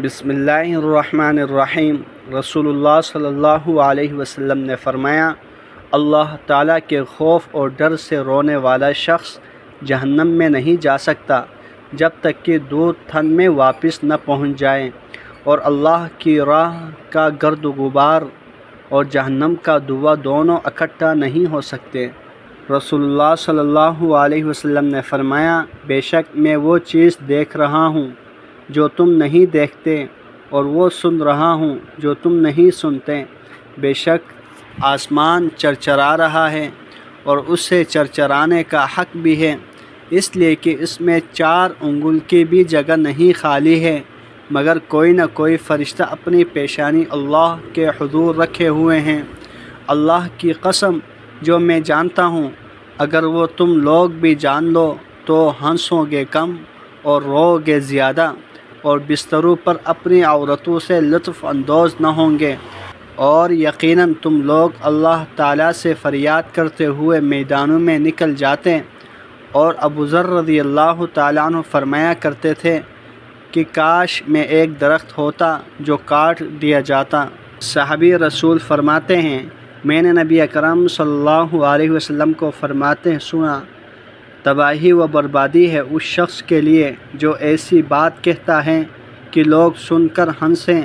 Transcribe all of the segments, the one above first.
بسم اللہ الرحمن الرحیم۔ رسول اللہ صلی اللہ علیہ وسلم نے فرمایا، اللہ تعالیٰ کے خوف اور ڈر سے رونے والا شخص جہنم میں نہیں جا سکتا جب تک کہ دودھ تھن میں واپس نہ پہنچ جائے، اور اللہ کی راہ کا گرد و غبار اور جہنم کا دھواں دونوں اکٹھا نہیں ہو سکتے۔ رسول اللہ صلی اللہ علیہ وسلم نے فرمایا، بے شک میں وہ چیز دیکھ رہا ہوں جو تم نہیں دیکھتے، اور وہ سن رہا ہوں جو تم نہیں سنتے۔ بے شک آسمان چرچرا رہا ہے، اور اس سے چرچرانے کا حق بھی ہے، اس لیے کہ اس میں 4 انگل کی بھی جگہ نہیں خالی ہے، مگر کوئی نہ کوئی فرشتہ اپنی پیشانی اللہ کے حضور رکھے ہوئے ہیں۔ اللہ کی قسم، جو میں جانتا ہوں، اگر وہ تم لوگ بھی جان لو تو ہنسو گے کم اور رو گے زیادہ، اور بستروں پر اپنی عورتوں سے لطف اندوز نہ ہوں گے، اور یقیناً تم لوگ اللہ تعالیٰ سے فریاد کرتے ہوئے میدانوں میں نکل جاتے۔ اور ابو ذر رضی اللہ تعالیٰ عنہ فرمایا کرتے تھے کہ کاش میں ایک درخت ہوتا جو کاٹ دیا جاتا۔ صحابی رسول فرماتے ہیں، میں نے نبی اکرم صلی اللہ علیہ وسلم کو فرماتے سنا، تباہی و بربادی ہے اس شخص کے لیے جو ایسی بات کہتا ہے کہ لوگ سن کر ہنسیں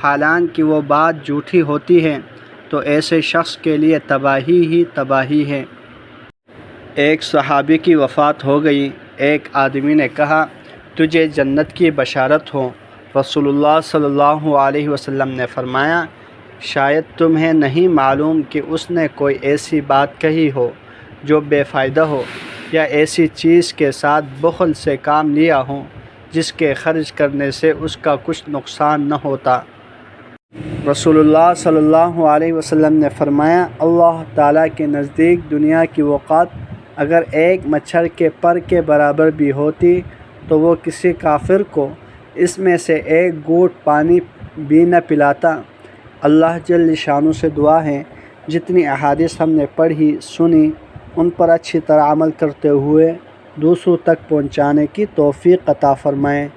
حالانکہ وہ بات جھوٹی ہوتی ہے، تو ایسے شخص کے لیے تباہی ہی تباہی ہے۔ ایک صحابی کی وفات ہو گئی۔ ایک آدمی نے کہا، تجھے جنت کی بشارت ہو۔ رسول اللہ صلی اللہ علیہ وسلم نے فرمایا، شاید تمہیں نہیں معلوم کہ اس نے کوئی ایسی بات کہی ہو جو بے فائدہ ہو، یا ایسی چیز کے ساتھ بخل سے کام لیا ہو جس کے خرچ کرنے سے اس کا کچھ نقصان نہ ہوتا۔ رسول اللہ صلی اللہ علیہ وسلم نے فرمایا، اللہ تعالیٰ کے نزدیک دنیا کی اوقات اگر ایک مچھر کے پر کے برابر بھی ہوتی تو وہ کسی کافر کو اس میں سے ایک گھونٹ پانی بھی نہ پلاتا۔ اللہ جل شانہ سے دعا ہے، جتنی احادیث ہم نے پڑھی سنی ان پر اچھی طرح عمل کرتے ہوئے دوسروں تک پہنچانے کی توفیق عطا فرمائے۔